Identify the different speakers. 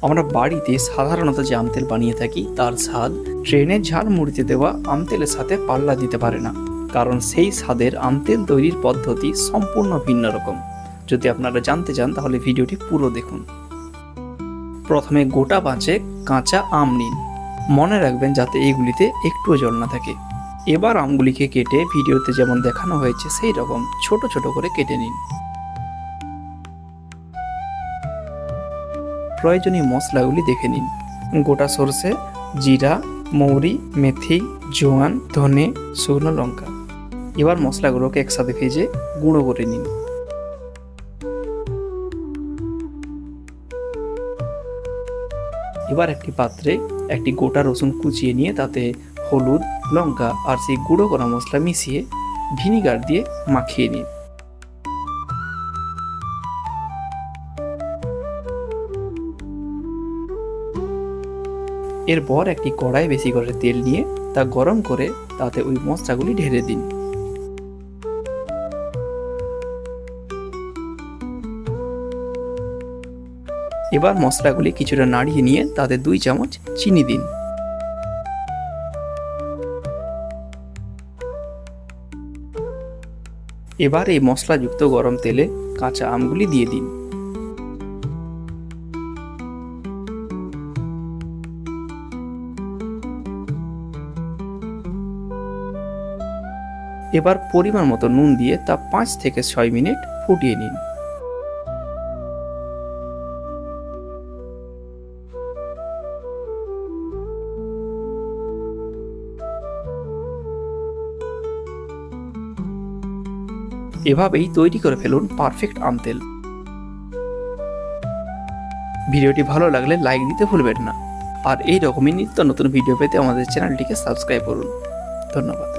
Speaker 1: আমরা বাড়িতে সাধারণত যে আম তেল বানিয়ে থাকি তার স্বাদ ট্রেনের ঝালমুড়িতে দেওয়া আম তেলের সাথে পাল্লা দিতে পারে না, কারণ সেই স্বাদের আম তেল তৈরির পদ্ধতি সম্পূর্ণ ভিন্ন রকম। যদি আপনারা জানতে চান তাহলে ভিডিওটি পুরো দেখুন। প্রথমে গোটা 5 কাঁচা আম নিন। মনে রাখবেন যাতে এগুলিতে একটুও জল না থাকে। এবার আমগুলিকে কেটে ভিডিওতে যেমন দেখানো হয়েছে সেই রকম ছোট ছোট করে কেটে নিন। প্রয়োজনীয় মশলাগুলি দেখে নিন। গোটা সরষে, জিরা, মৌরি, মেথি, জোয়ান, ধনে, শুকনো লঙ্কা। এবার মশলাগুলোকে একসাথে ভেজে গুঁড়ো করে নিন। এবার একটি পাত্রে একটি গোটা রসুন কুচিয়ে নিয়ে তাতে হলুদ, লঙ্কা আর সেই গুঁড়ো করা মশলা মিশিয়ে ভিনিগার দিয়ে মাখিয়ে নিন। এরপর একটি কড়াই বেশি করে তেল নিয়ে তা গরম করে তাতে ওই মশলাগুলি ঢেলে দিন। এবার মশলাগুলি কিছুটা নাড়িয়ে নিয়ে তাতে 2 চামচ চিনি দিন। এবার এই মশলাযুক্ত গরম তেলে কাঁচা আমগুলি দিয়ে দিন। এবার পরিমাণ মতো নুন দিয়ে তা 5 থেকে 6 মিনিট ফুটিয়ে নিন। এভাবেই তৈরি করে ফেলুন পারফেক্ট আম তেল। ভিডিওটি ভালো লাগলে লাইক দিতে ভুলবেন না, আর এই রকমই নিত্য নতুন ভিডিও পেতে আমাদের চ্যানেলটিকে সাবস্ক্রাইব করুন। ধন্যবাদ।